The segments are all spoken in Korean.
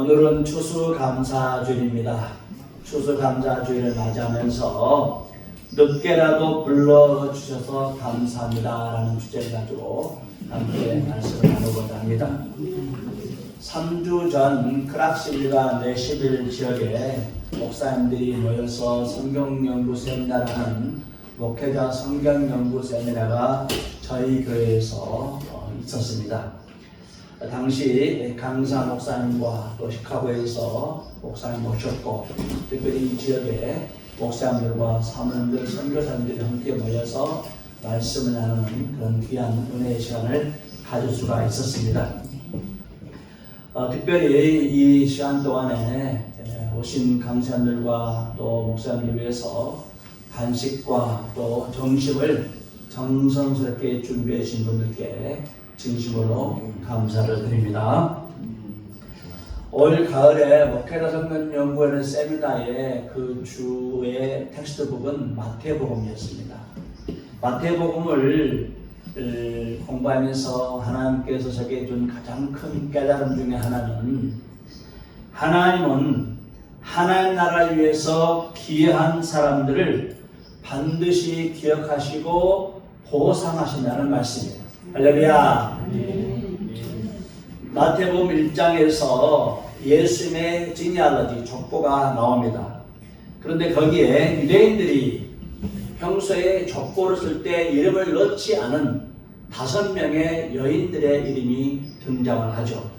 오늘은 추수감사주일입니다. 추수감사주일을 맞이하면서 늦게라도 불러주셔서 감사합니다 라는 주제를 가지고 함께 말씀을 나누고자 합니다. 3주 전 크락실과 내시빌 지역에 목사님들이 모여서 성경연구 세미나라는 목회자 성경연구 세미나가 저희 교회에서 있었습니다. 당시 강사 목사님과 또 시카고에서 목사님 모셨고, 특별히 이 지역에 목사님들과 사모님들, 선교사님들이 함께 모여서 말씀을 나누는 그런 귀한 은혜의 시간을 가질 수가 있었습니다. 특별히 이 시간 동안에 오신 강사님들과 또 목사님들 위해서 간식과 또 점심을 정성스럽게 준비해 주신 분들께 진심으로 감사를 드립니다. 올 가을에 목회자 성경연구회는 세미나의 그 주의 텍스트북은 마태복음이었습니다. 마태복음을 공부하면서 하나님께서 저에게 준 가장 큰 깨달음 중에 하나는, 하나님은 하나님 나라를 위해서 기여한 사람들을 반드시 기억하시고 보상하신다는 말씀이에요. 할렐루야. 마태복음 1장에서 예수님의 지니알러지 족보가 나옵니다. 그런데 거기에 유대인들이 평소에 족보를 쓸 때 이름을 넣지 않은 5명의 여인들의 이름이 등장을 하죠.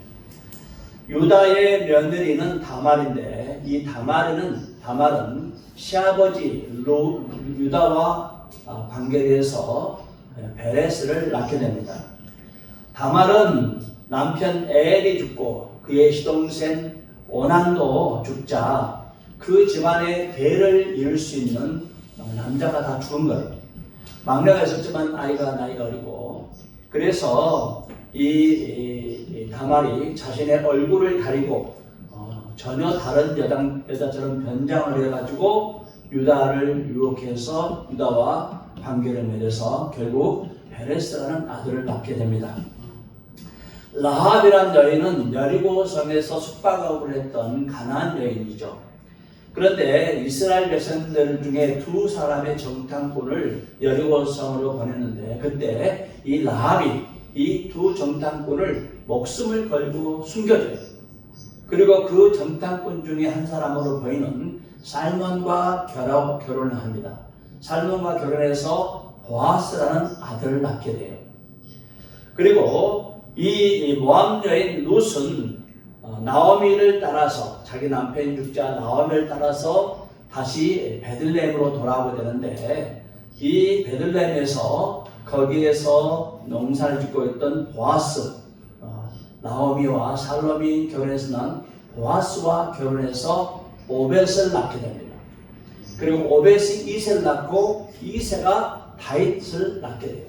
유다의 며느리는 다말인데, 이 다말은 시아버지 유다와 관계돼서 베레스를 낳게 됩니다. 다말은 남편 에엘이 죽고 그의 시동생 오난도 죽자 그 집안의 대를 이을 수 있는 남자가 다 죽은 거예요. 막내가 있었지만 나이가 어리고, 그래서 이 다말이 자신의 얼굴을 가리고 전혀 다른 여자처럼 변장을 해가지고 유다를 유혹해서 유다와 관계를 맺어서 결국 베레스라는 아들을 낳게 됩니다. 라합이란 여인은 여리고 성에서 숙박업을 했던 가나안 여인이죠. 그런데 이스라엘 백성들 중에 2사람의 정탐꾼을 여리고 성으로 보냈는데, 그때 이 라합이 이 2 정탐꾼을 목숨을 걸고 숨겨줘요. 그리고 그 정탐꾼 중에 한 사람으로 보이는 살몬과 결혼을 합니다. 살몬과 결혼해서 보아스라는 아들을 낳게 돼요. 그리고 이 모압 여인 룻은 나오미를 따라서, 자기 남편이 죽자 나오미를 따라서 다시 베들레헴으로 돌아오게 되는데, 이 베들레헴에서 거기에서 농사를 짓고 있던 보아스, 나오미와 살롬이 결혼해서 난 보아스와 결혼해서 오벳을 낳게 됩니다. 그리고 오벳이 이새를 낳고 이새가 다윗을 낳게 돼요.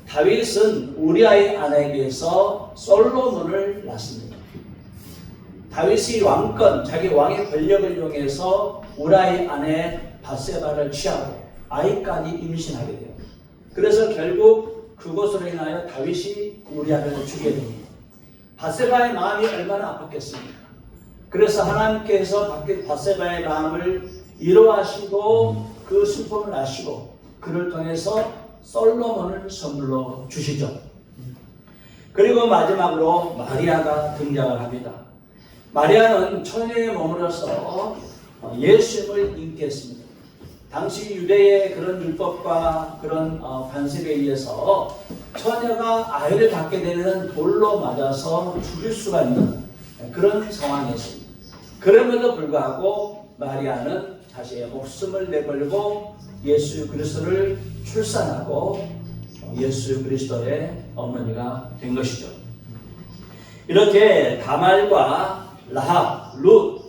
다윗은 우리아의 아내에게서 솔로몬을 낳습니다. 다윗이 왕권, 자기 왕의 권력을 이용해서 우리아의 아내 밧세바를 취하고 아이까지 임신하게 돼요. 그래서 결국 그것으로 인하여 다윗이 우리아를 죽게 됩니다. 밧세바의 마음이 얼마나 아팠겠습니까? 그래서 하나님께서 밧세바의 마음을 이로하시고 그 슬픔을 아시고 그를 통해서 솔로몬을 선물로 주시죠. 그리고 마지막으로 마리아가 등장을 합니다. 마리아는 처녀의 몸으로서 예수님을 잉태했습니다. 당시 유대의 그런 율법과 그런 관습에 의해서 처녀가 아이를 갖게 되면 돌로 맞아서 죽일 수가 있는 그런 상황이었습니다. 그럼에도 불구하고 마리아는 자신의 목숨을 내걸고 예수 그리스도를 출산하고 예수 그리스도의 어머니가 된 것이죠. 이렇게 다말과 라합, 룻,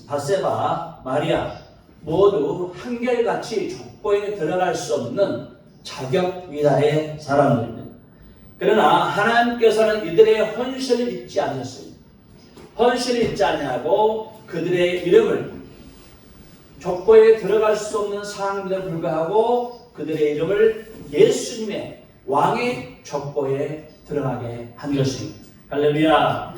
밧세바, 마리아 모두 한결같이 족보에 들어갈 수 없는 자격 위다의 사람들입니다. 그러나 하나님께서는 이들의 헌신을 잊지 않으셨습니다. 헌신을 잊지 않냐고 그들의 이름을 족보에 들어갈 수 없는 사항임에도 불구하고 그들의 이름을 예수님의 왕의 족보에 들어가게 한 것입니다. 할렐루야.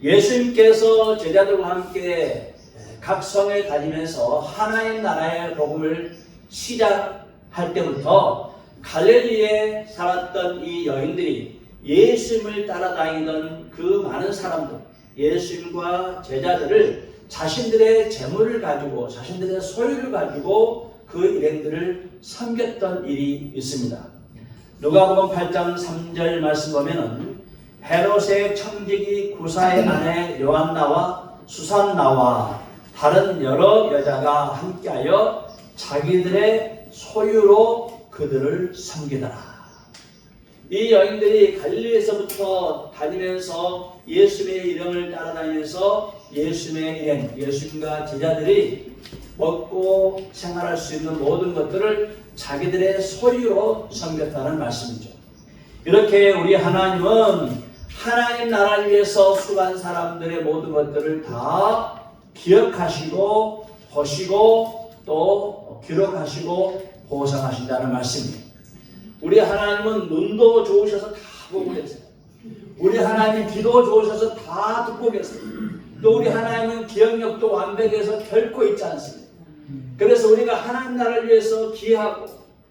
예수님께서 제자들과 함께 각 성에 다니면서 하나님 나라의 복음을 시작할 때부터 갈릴리에 살았던 이 여인들이 예수님을 따라다니던 그 많은 사람들, 예수님과 제자들을 자신들의 재물을 가지고 자신들의 소유를 가지고 그 일행들을 섬겼던 일이 있습니다. 누가복음 8장 3절 말씀 보면은 헤롯의 청지기 구사의 아내 요한나와 수산나와 다른 여러 여자가 함께하여 자기들의 소유로 그들을 섬기더라. 이 여인들이 갈릴리에서부터 다니면서 예수님의 이름을 따라다니면서 예수님의 일행, 예수님과 제자들이 먹고 생활할 수 있는 모든 것들을 자기들의 소유로 섬겼다는 말씀이죠. 이렇게 우리 하나님은 하나님 나라를 위해서 수고한 사람들의 모든 것들을 다 기억하시고 보시고 또 기록하시고 보상하신다는 말씀입니다. 우리 하나님은 눈도 좋으셔서 다 보고 계세요. 우리 하나님 귀도 좋으셔서 다 듣고 계세요. 또 우리 하나님은 기억력도 완벽해서 결코 잊지 않습니다. 그래서 우리가 하나님 나라를 위해서 기하고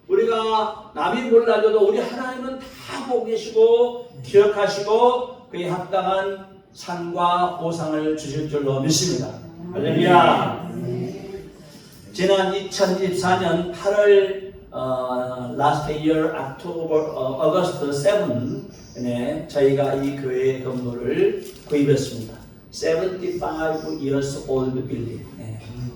우리가 남이 몰라줘도 우리 하나님은 다 보고 계시고 기억하시고 그에 합당한 상과 보상을 주실 줄로 믿습니다. 할렐루야. 지난 2024년 8월 last year August 7에 저희가 이 교회 건물을 구입했습니다. 75 years old building.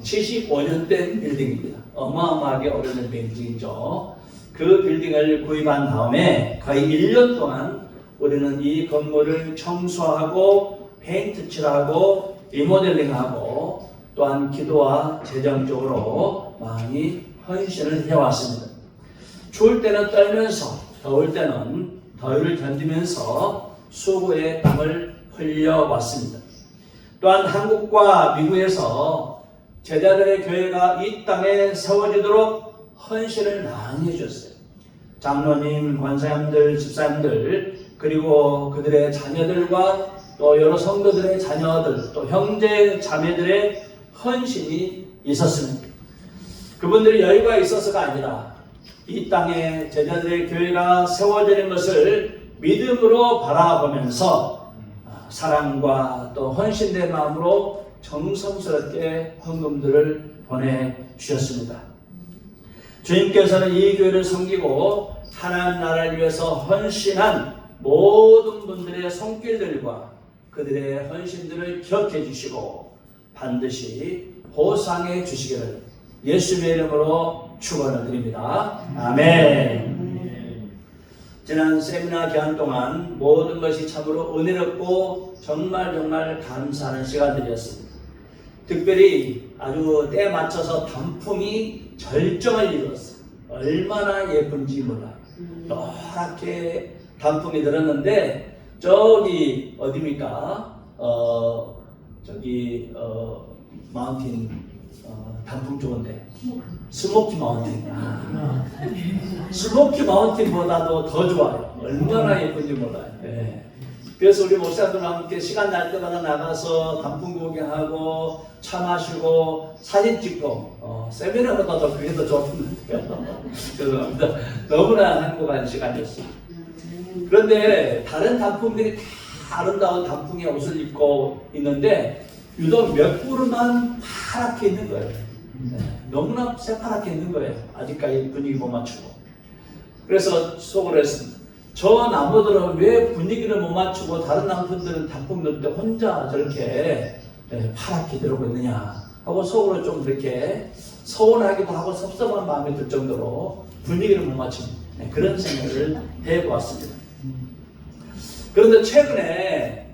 75년 된 빌딩입니다. 어마어마하게 오래된 빌딩이죠. 그 빌딩을 구입한 다음에 거의 1년 동안 우리는 이 건물을 청소하고 페인트 칠하고 리모델링하고 또한 기도와 재정적으로 많이 헌신을 해왔습니다. 추울 때는 떨면서 더울 때는 더위를 견디면서 수고의 땀을 흘려왔습니다. 또한 한국과 미국에서 제자들의 교회가 이 땅에 세워지도록 헌신을 많이 해줬어요. 장로님, 권사님들, 집사님들 그리고 그들의 자녀들과 또 여러 성도들의 자녀들 또 형제 자매들의 헌신이 있었습니다. 그분들이 여유가 있어서가 아니라 이 땅에 제자들의 교회가 세워지는 것을 믿음으로 바라보면서 사랑과 또 헌신된 마음으로 정성스럽게 헌금들을 보내주셨습니다. 주님께서는 이 교회를 섬기고 하나님 나라를 위해서 헌신한 모든 분들의 손길들과 그들의 헌신들을 기억해 주시고 반드시 보상해 주시기를 예수님의 이름으로 축원을 드립니다. 아멘. 지난 세미나 기간 동안 모든 것이 참으로 은혜롭고 정말 감사하는 시간들이었습니다. 특별히 아주 때에 맞춰서 단풍이 절정을 이루었어요. 얼마나 예쁜지 몰라요. 노랗게 단풍이 들었는데 저기 어디입니까? 마운틴 단풍 좋은데 스모키 마운틴. 스모키 마운틴보다도 더 좋아요. 얼마나 예쁜지 몰라요. 네. 그래서 우리 목사들과 함께 시간 날 때마다 나가서 단풍 구경하고 차 마시고 사진 찍고 세미나보다도 그게 더 좋던데요. 죄송합니다. 너무나 행복한 시간이었어요. 그런데 다른 단풍들이 다 아름다운 단풍의 옷을 입고 있는데 유독 몇 그루만 파랗게 있는 거예요. 너무나 새파랗게 있는 거예요. 아직까지 분위기 못 맞추고. 그래서 속으로 했습니다. 저 나무들은 왜 분위기를 못 맞추고 다른 나무들은 단풍 넣을 때 혼자 저렇게 파랗게 들어오고 있느냐 하고 속으로 좀 이렇게 서운하기도 하고 섭섭한 마음이 들 정도로 분위기를 못 맞추는 그런 생각을 해보았습니다. 그런데 최근에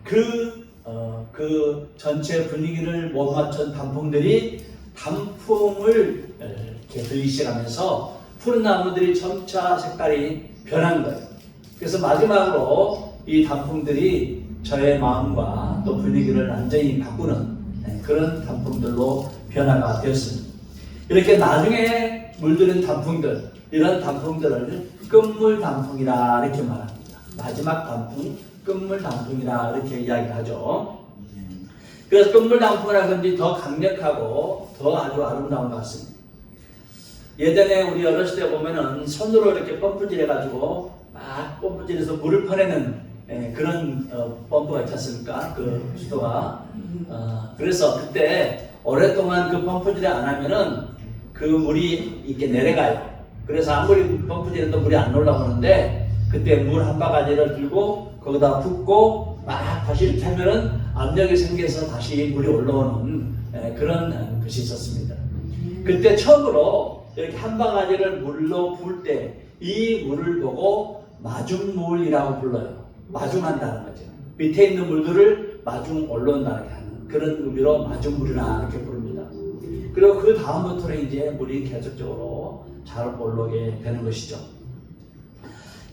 그 전체 분위기를 못 맞춘 단풍들이 단풍을 이렇게 들기 시작하면서 푸른 나무들이 점차 색깔이 변한 거예요. 그래서 마지막으로 이 단풍들이 저의 마음과 또 분위기를 완전히 바꾸는 그런 단풍들로 변화가 되었습니다. 이렇게 나중에 물드는 단풍들, 이런 단풍들을 끝물 단풍이라 이렇게 말합니다. 마지막 단풍, 끝물 단풍이라 이렇게 이야기를 하죠. 그래서 끝물 단풍이라 그런지 더 강력하고 더 아주 아름다운 것 같습니다. 예전에 우리 어렸을 때 보면은 손으로 이렇게 펌프질 해가지고 막 펌프질해서 물을 퍼내는 그런 펌프가 있지 않습니까? 그 수도가. 그래서 그때 오랫동안 그 펌프질을 안 하면은 그 물이 이렇게 내려가요. 그래서 아무리 펌프질해도 물이 안 올라오는데 그때 물 한 바가지를 들고 거기다 붓고 막 다시 이렇게 하면은 압력이 생겨서 다시 물이 올라오는 그런 것이 있었습니다. 그때 처음으로 이렇게 한 바가지를 물로 부을 때 이 물을 보고 마중물이라고 불러요. 마중한다는 거죠. 밑에 있는 물들을 마중 올라온다는 하는 그런 의미로 마중물이라 이렇게 부릅니다. 그리고 그 다음부터는 이제 물이 계속적으로 잘 올라오게 되는 것이죠.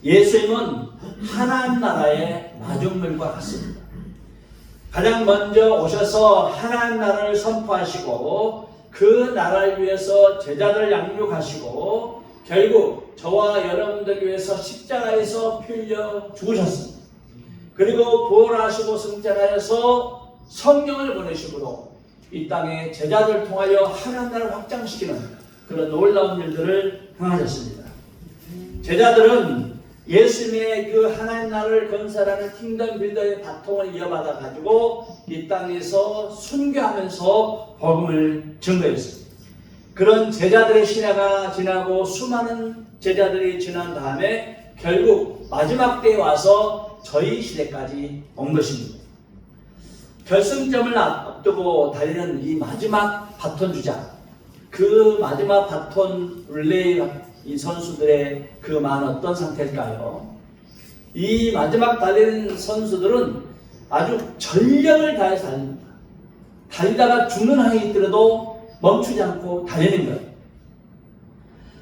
예수님은 하나님 나라의 마중물과 같습니다. 가장 먼저 오셔서 하나님 나라를 선포하시고 그 나라를 위해서 제자들을 양육하시고 결국 저와 여러분들 위해서 십자가에서 피 흘려 죽으셨습니다. 그리고 부활하시고 승천하여서 성령을 보내심으로 이 땅에 제자들을 통하여 하나님 나라를 확장시키는 그런 놀라운 일들을 행하셨습니다. 제자들은 예수님의 그 하나님 나라를 건설하는 킹덤 빌더의 바통을 이어받아 가지고 이 땅에서 순교하면서 복음을 증거했습니다. 그런 제자들의 시대가 지나고 수많은 제자들이 지난 다음에 결국 마지막 때에 와서 저희 시대까지 온 것입니다. 결승점을 앞두고 달리는 이 마지막 바톤 주자, 그 마지막 바톤 릴레이 이 선수들의 그 마음은 어떤 상태일까요? 이 마지막 달리는 선수들은 아주 전력을 다해서 달립니다. 달리다가 죽는 한이 있더라도 멈추지 않고 달리는 거예요.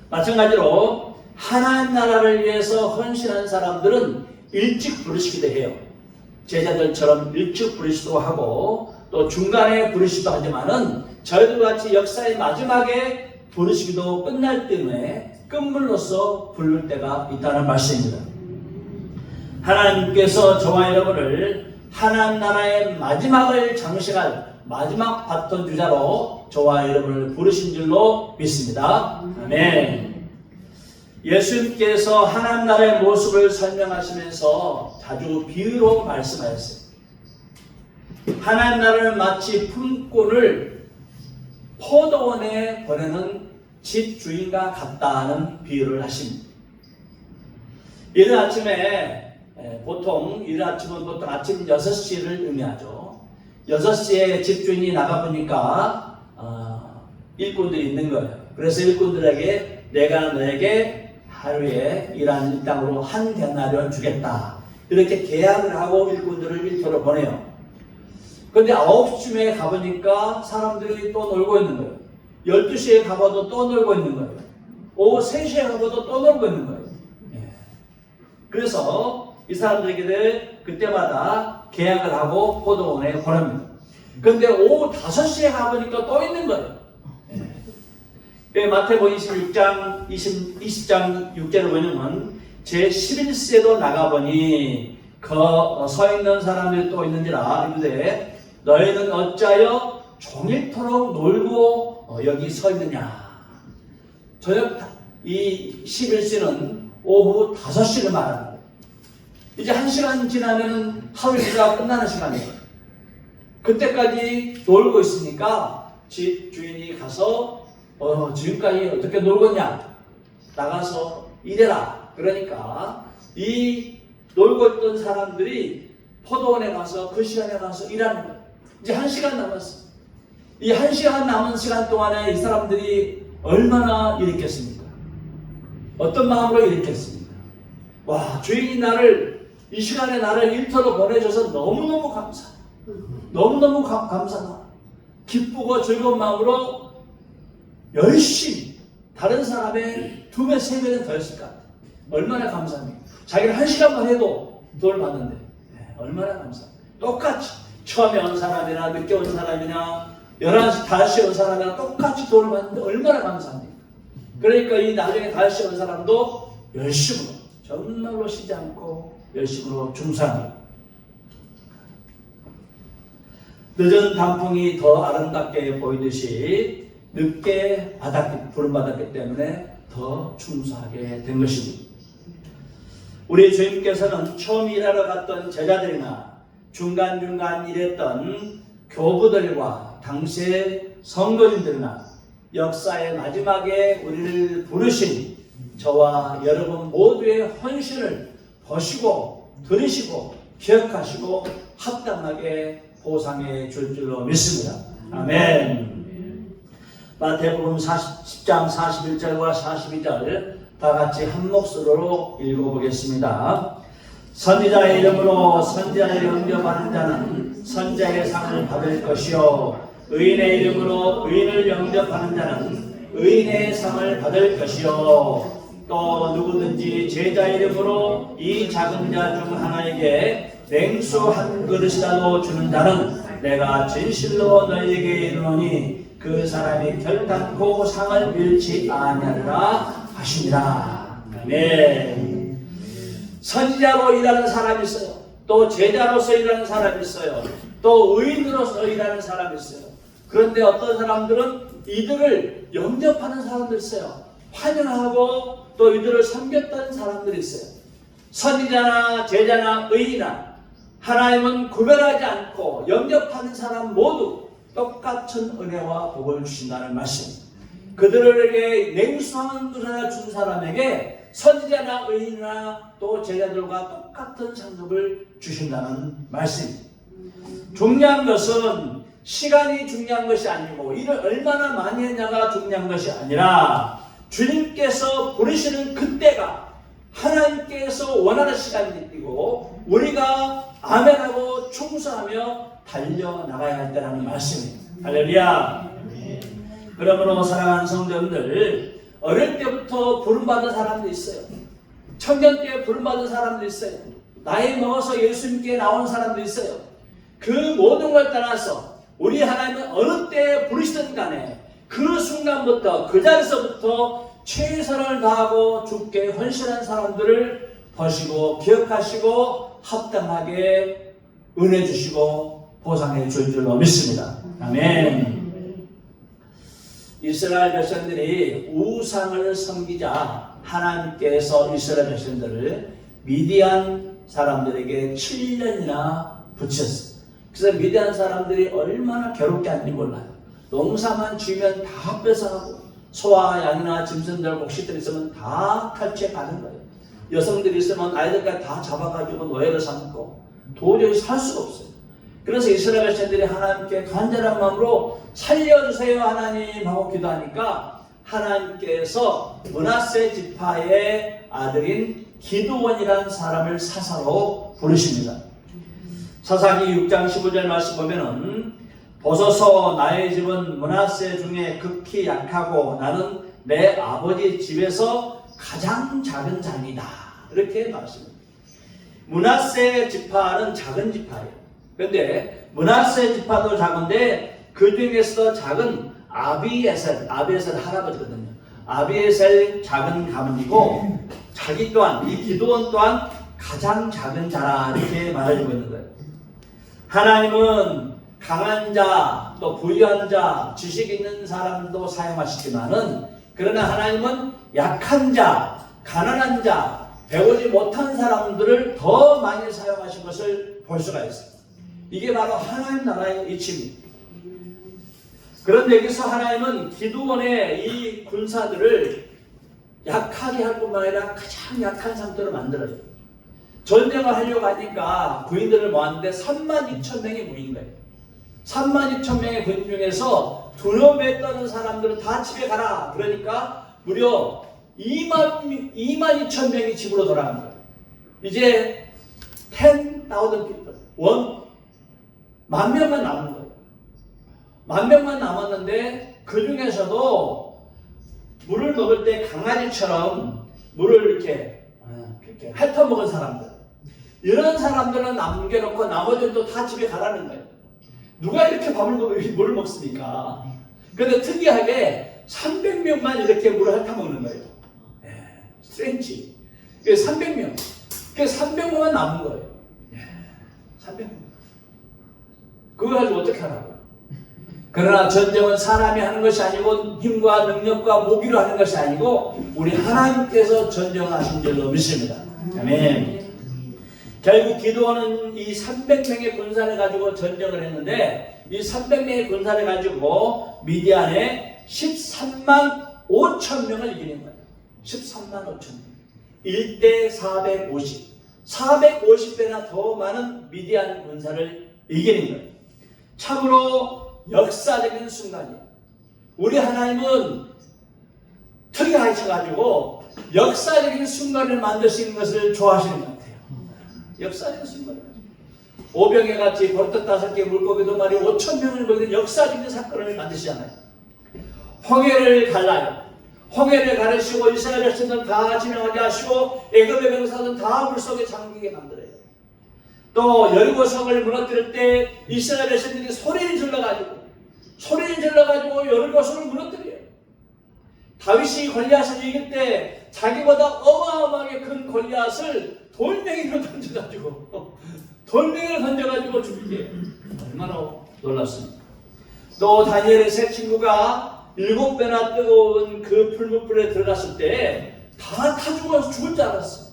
마찬가지로 하나님 나라를 위해서 헌신한 사람들은 일찍 부르시기도 해요. 제자들처럼 일찍 부르시기도 하고 또 중간에 부르시기도 하지만은 저희들 같이 역사의 마지막에 부르시기도 끝날 때문에 끝물로서 부를 때가 있다는 말씀입니다. 하나님께서 저와 여러분을 하나님 나라의 마지막을 장식할 마지막 바톤 주자로 저와 여러분을 부르신 줄로 믿습니다. 아멘. 예수님께서 하나님 나라의 모습을 설명하시면서 자주 비유로 말씀하셨어요. 하나님 나라는 마치 품꾼을 포도원에 보내는 집 주인과 같다는 비유를 하십니다. 이른 아침에 보통 이른 아침은 보통 아침 6시를 의미하죠. 6시에 집주인이 나가보니까 일꾼들이 있는 거예요. 그래서 일꾼들에게 내가 너에게 하루에 일하는 일당으로 한 데나리온을 주겠다. 이렇게 계약을 하고 일꾼들을 일터로 보내요. 그런데 9시쯤에 가보니까 사람들이 또 놀고 있는 거예요. 12시에 가봐도 또 놀고 있는 거예요. 오후 3시에 가봐도 또 놀고 있는 거예요. 그래서 이 사람들에게 그때마다 계약을 하고 포도원에 보냅니다. 그런데 오후 5시에 가보니까 또 있는 거예요. 마태복음 26장 20장 6절을 보면 제 11세도 나가보니 서 있는 사람들이 또 있는지라 이르되 너희는 어찌하여 종일토록 놀고 여기 서 있느냐. 저녁 이 11시는 오후 5시를 말하는 거예요. 이제 1시간 지나면 하루 일과가 끝나는 시간이에요. 그때까지 놀고 있으니까 집 주인이 가서 지금까지 어떻게 놀겠냐? 나가서 일해라. 그러니까 이 놀고 있던 사람들이 포도원에 가서 그 시간에 가서 일하는 거예요. 이제 1시간 남았어. 이 1시간 남은 시간 동안에 이 사람들이 얼마나 일했겠습니까? 어떤 마음으로 일했겠습니까? 와, 주인이 이 시간에 나를 일터로 보내줘서 너무너무 감사. 너무너무 감사다. 기쁘고 즐거운 마음으로 열심히 다른 사람의 2배, 3배는 더 했을 것 같아요. 얼마나 감사합니까? 자기는 1시간만 해도 돈을 받는데 얼마나 감사합니까? 똑같이 처음에 온 사람이나 늦게 온 사람이나 11시, 5시에 온 사람이나 똑같이 돈을 받는데 얼마나 감사합니까? 그러니까 이 나중에 5시에 온 사람도 열심으로 정말로 쉬지 않고 열심으로 중사합니다. 늦은 단풍이 더 아름답게 보이듯이 늦게 부름받았기 때문에 더 충성하게 된 것입니다. 우리 주님께서는 처음 일하러 갔던 제자들이나 중간중간 일했던 교부들과 당시의 성도님들이나 역사의 마지막에 우리를 부르신 저와 여러분 모두의 헌신을 보시고 들으시고 기억하시고 합당하게 보상해 줄 줄로 믿습니다. 아멘. 마태복음 10장 41절과 42절 다 같이 한 목소리로 읽어보겠습니다. 선지자의 이름으로 선지자를 영접하는 자는 선지자의 상을 받을 것이요 의인의 이름으로 의인을 영접하는 자는 의인의 상을 받을 것이요 또 누구든지 제자 이름으로 이 작은 자 중 하나에게 냉수 한 그릇이라도 주는 자는 내가 진실로 너희에게 이르노니 그 사람이 결단코 상을 잃지 아니하리라 하시니라. 네. 선지자로 일하는 사람이 있어요. 또 제자로서 일하는 사람이 있어요. 또 의인으로서 일하는 사람이 있어요. 그런데 어떤 사람들은 이들을 영접하는 사람들이 있어요. 환영하고 또 이들을 섬겼던 사람들이 있어요. 선지자나 제자나 의인이나 하나님은 구별하지 않고 영접하는 사람 모두 똑같은 은혜와 복을 주신다는 말씀. 그들에게 냉수한 것 하나 준 사람에게 선지자나 의인이나 또 제자들과 똑같은 상급을 주신다는 말씀입니다. 중요한 것은 시간이 중요한 것이 아니고 일을 얼마나 많이 했냐가 중요한 것이 아니라 주님께서 부르시는 그때가 하나님께서 원하는 시간이고 우리가 아멘하고 충성하며 달려나가야 할 때라는 말씀입니다. 할렐루야. 그러므로 사랑하는 성도님들, 어릴 때부터 부름받은 사람도 있어요. 청년 때 부름받은 사람도 있어요. 나이 먹어서 예수님께 나온 사람도 있어요. 그 모든 걸 떠나서 우리 하나님은 어느 때 부르시든 간에 그 순간부터 그 자리에서부터 최선을 다하고 주께 헌신한 사람들을 보시고 기억하시고 합당하게 은혜 주시고 보상해 줄 줄로 믿습니다. 아멘. 이스라엘 백성들이 우상을 섬기자 하나님께서 이스라엘 백성들을 미디안 사람들에게 7년이나 붙였어요. 그래서 미디안 사람들이 얼마나 괴롭게 하는지 몰라요. 농사만 지으면 다 뺏어가고 소와 양이나 짐승들 곡식들 있으면 다 탈취해 가는 거예요. 여성들이 있으면 아이들까지 다 잡아가지고 노예를 삼고 도저히 살 수가 없어요. 그래서 이스라엘 백성들이 하나님께 간절한 마음으로 살려주세요 하나님 하고 기도하니까 하나님께서 므낫세 지파의 아들인 기드온이라는 사람을 사사로 부르십니다. 사사기 6장 15절 말씀 보면은 보소서 나의 집은 므낫세 중에 극히 약하고 나는 내 아버지 집에서 가장 작은 자니다. 이렇게 말씀합니다. 므낫세 지파는 작은 지파예요. 그런데 므낫세 지파도 작은데 그 중에서도 작은 아비에셀 할아버지거든요. 아비에셀 작은 가문이고 자기 또한 이 기드온 또한 가장 작은 자라 이렇게 말해주고 있는 거예요. 하나님은 강한 자, 또 부유한 자, 지식 있는 사람도 사용하시지만은 그러나 하나님은 약한 자, 가난한 자, 배우지 못한 사람들을 더 많이 사용하신 것을 볼 수가 있어요. 이게 바로 하나님 나라의 이치입니다. 그런데 여기서 하나님은 기드온의 이 군사들을 약하게 할 뿐만 아니라 가장 약한 상태로 만들어요. 전쟁을 하려고 하니까 부인들을 모았는데 32,000명이 모인 거예요. 32,000명의 부인 중에서 두려움에 떠는 사람들은 다 집에 가라. 그러니까 무려 22,000명이 집으로 돌아간 거예요. 이제 10,000 people, 10,000명만 남은 거예요. 10,000명만 남았는데 그 중에서도 물을 먹을 때 강아지처럼 물을 이렇게 핥아먹은 사람들, 이런 사람들은 남겨놓고 나머지는 다 집에 가라는 거예요. 누가 이렇게 물을 먹습니까? 그런데 특이하게 300명만 이렇게 물을 핥아먹는 거예요. 스트레인지. 300명. 300명만 남은 거예요. 300명. 그거 가지고 가지고 어떻게 하라고? 그러나 전쟁은 사람이 하는 것이 아니고 힘과 능력과 무기로 하는 것이 아니고 우리 하나님께서 전쟁하신 줄로 믿습니다. 아멘. 결국 기드온은 이 300명의 군사를 가지고 전쟁을 했는데 이 300명의 군사를 가지고 미디안에 13만 5천 명을 이기는 거예요. 13만 5천 명. 1대 450. 450배나 더 많은 미디안 군사를 이기는 거예요. 참으로 역사적인 순간이에요. 우리 하나님은 특이하셔가지고 역사적인 순간을 만드시는 것을 좋아하시는 것 같아요. 역사적인 순간을. 오병에 같이 버릇 5개 물고기 2마리 5천 명을 먹이는 역사적인 사건을 만드시잖아요. 홍해를 갈라요. 홍해를 가르시고 이스라엘 백성들 다 지나가게 하시고 애굽의 병사들 다 물속에 잠기게 만들어요. 또 여리고성을 무너뜨릴 때 이스라엘 백성들이 소리를 질러가지고 여리고성을 무너뜨려요. 다윗이 골리앗을 이길 때 자기보다 어마어마하게 큰 골리앗을 돌멩이로 던져가지고 죽이게. 얼마나 놀랐습니까? 또 다니엘의 세 친구가 7배나 뜨거운 그 풀무불에 들어갔을 때 다 죽어서 죽을 줄 알았어.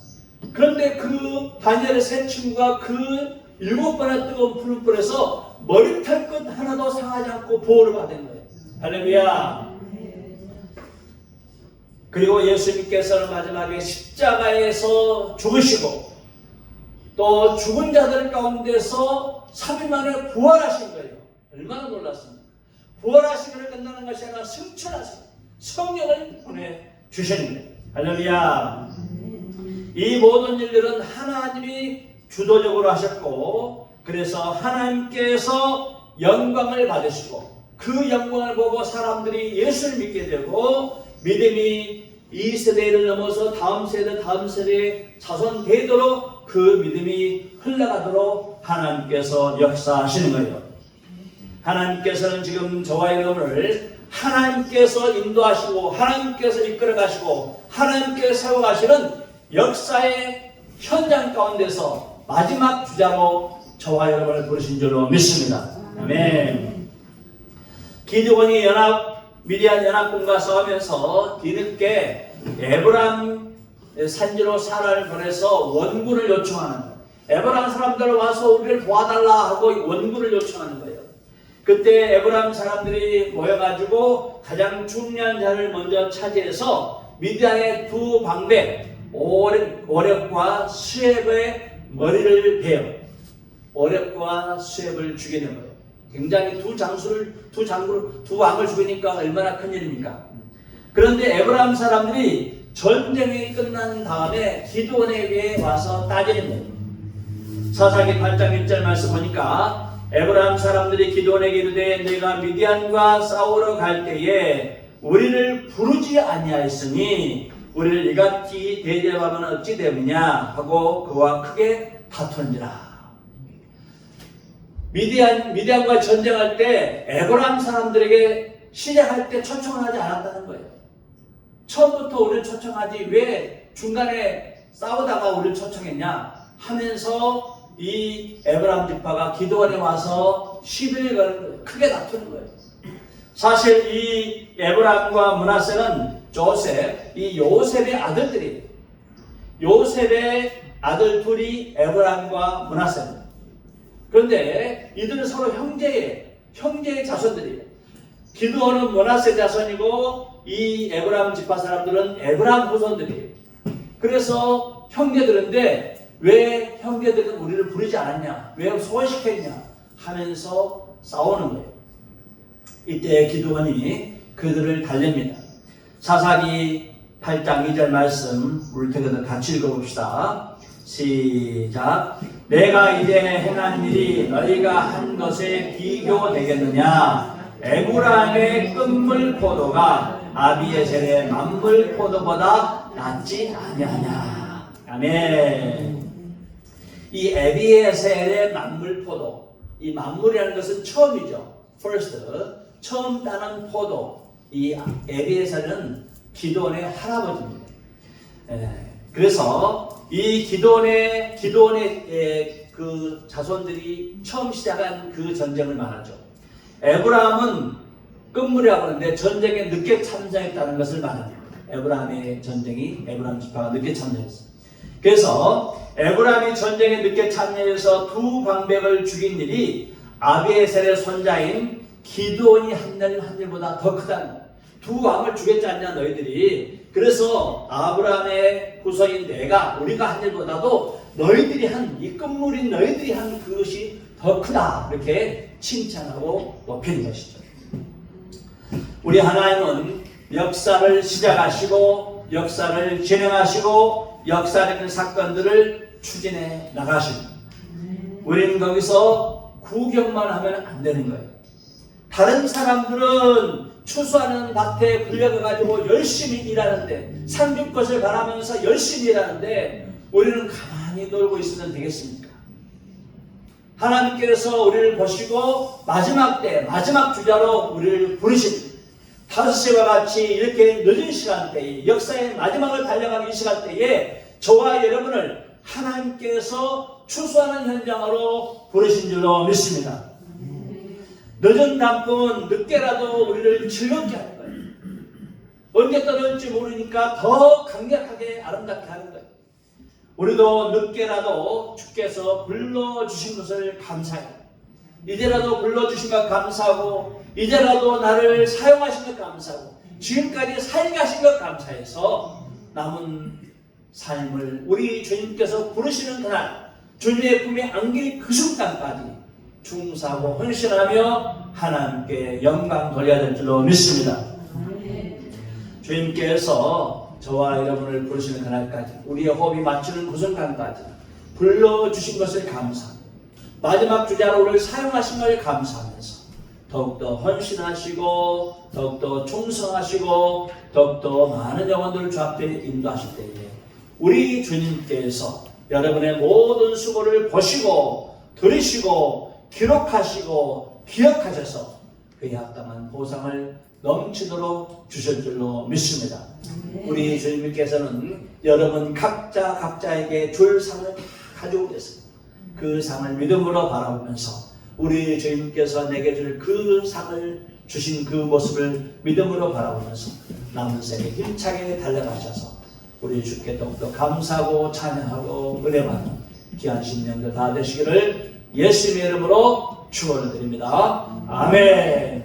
그런데 그 다니엘의 세 친구가 그 7배나 뜨거운 풀무불에서 머리털 끝 하나도 상하지 않고 보호를 받은 거예요. 할렐루야. 그리고 예수님께서는 마지막에 십자가에서 죽으시고 또 죽은 자들 가운데서 3일 만에 부활하신 거예요. 얼마나 놀랐습니까? 부활하시기를 끝나는 것이 아니라 승천하시고 성령을 보내주시는 거예요. 할렐루야. 이 모든 일들은 하나님이 주도적으로 하셨고 그래서 하나님께서 영광을 받으시고 그 영광을 보고 사람들이 예수를 믿게 되고 믿음이 이 세대를 넘어서 다음 세대의 자손 되도록 그 믿음이 흘러가도록 하나님께서 역사하시는 거예요. 하나님께서는 지금 저와 여러분을 하나님께서 인도하시고 하나님께서 이끌어가시고 하나님께서 세워가시는 역사의 현장 가운데서 마지막 주자로 저와 여러분을 부르신 줄로 믿습니다. 아멘. 기드온이 미디안 연합군과 싸우면서 뒤늦게 에브람 산지로 사라를 보내서 원군을 요청하는 거예요. 에브람 사람들 와서 우리를 도와달라 하고 원군을 요청하는 거예요. 그때 에브람 사람들이 모여가지고 가장 중요한 자를 먼저 차지해서 미디안의 두 방배 오렙과 수렙의 머리를 베어 오렙과 수렙을 죽이는 거예요. 굉장히 두 왕을 죽이니까 얼마나 큰 일입니까? 그런데 에브람 사람들이 전쟁이 끝난 다음에 기드온에게 와서 따지는 거예요. 사사기 8장 1절 말씀 보니까 에브람 사람들이 기드온에게 이르되 내가 미디안과 싸우러 갈 때에 우리를 부르지 아니하였으니 우리를 이같이 대접하면 어찌 되느냐 하고 그와 크게 다툰지라. 미디안과 전쟁할 때 에브람 사람들에게 시작할 때 초청을 하지 않았다는 거예요. 처음부터 우리를 초청하지 왜 중간에 싸우다가 우리를 초청했냐 하면서 이 에브람 지파가 기드온에 와서 시비를 거는 거예요. 크게 다투는 거예요. 사실 이 에브람과 므낫세는 요셉의 아들들이에요. 요셉의 아들 둘이 에브람과 므낫세입니다. 그런데 이들은 서로 형제의 자손들이에요. 기드온은 므낫세 자손이고 이 에브람 지파 사람들은 에브람 후손들이에요. 그래서 형제들인데 왜 형제들은 우리를 부르지 않았냐? 왜 소외시켰냐? 하면서 싸우는 거예요. 이때 기드온이 그들을 달랩니다. 사사기 8장 2절 말씀 우리 같이 읽어봅시다. 시작. 내가 이제 행한 일이 너희가 한 것에 비교되겠느냐? 에브람의 끝물 포도가 아비에셀의 만물 포도보다 낫지 아니하냐? 아멘. 이 에비에셀의 만물 포도, 이 만물이라는 것은 처음이죠. first, 처음 따는 포도. 이 에비에셀은 기드온의 할아버지입니다. 그래서 이 기드온의 그 자손들이 처음 시작한 그 전쟁을 말하죠. 에브라함은 끝물이라고 하는데 전쟁에 늦게 참전했다는 것을 말합니다. 에브라함의 전쟁이 에브라함 지파가 늦게 참전했어요. 그래서 에브라함이 전쟁에 늦게 참여해서 두 방백을 죽인 일이 아비에셀의 손자인 기드온이 한 일보다 더 크다는 거예요. 두 왕을 죽였지 않냐 너희들이. 그래서 아브라함의 후손인 내가 우리가 한 일보다도 너희들이 한 이 끝물인 너희들이 한 그것이 더 크다 이렇게 칭찬하고 높이는 것이죠. 우리 하나님은 역사를 시작하시고 역사를 진행하시고 역사적인 사건들을 추진해 나가십니다. 우리는 거기서 구경만 하면 안 되는 거예요. 다른 사람들은 추수하는 밭에 불려가가지고 열심히 일하는데 삼킬 것을 바라면서 열심히 일하는데 우리는 가만히 놀고 있으면 되겠습니까? 하나님께서 우리를 보시고 마지막 때 마지막 주자로 우리를 부르십니다. 5시와 같이 이렇게 늦은 시간대에 역사의 마지막을 달려가는 이 시간대에 저와 여러분을 하나님께서 추수하는 현장으로 부르신 줄로 믿습니다. 늦은 단풍은 늦게라도 우리를 즐겁게 하는 거예요. 언제 떨어질지 모르니까 더 강력하게 아름답게 하는 거예요. 우리도 늦게라도 주께서 불러주신 것을 감사해요. 이제라도 불러주신 것 감사하고 이제라도 나를 사용하신 것 감사하고 지금까지 살게 하신 것 감사해서 남은 삶을 우리 주님께서 부르시는 그날 주님의 품에 안길 그 순간까지 중사하고 헌신하며 하나님께 영광 돌려야 될 줄로 믿습니다. 주님께서 저와 여러분을 부르시는 그날까지 우리의 호흡이 맞추는 그 순간까지 불러주신 것을 감사합니다. 마지막 주자로 우리를 사용하신 걸 감사하면서 더욱더 헌신하시고 더욱더 충성하시고 더욱더 많은 영혼들을 주 앞에 인도하실 때에 우리 주님께서 여러분의 모든 수고를 보시고 들으시고 기록하시고 기억하셔서 그에 합당한 보상을 넘치도록 주실 줄로 믿습니다. 우리 주님께서는 여러분 각자에게 줄 상을 가지고 계십니다. 그 상을 믿음으로 바라보면서 우리 주님께서 내게 줄 그 상을 주신 그 모습을 믿음으로 바라보면서 남은 생에 힘차게 달려가셔서 우리 주께 더욱더 감사하고 찬양하고 은혜받는 귀한 신년들 다 되시기를 예수님의 이름으로 축원을 드립니다. 아멘.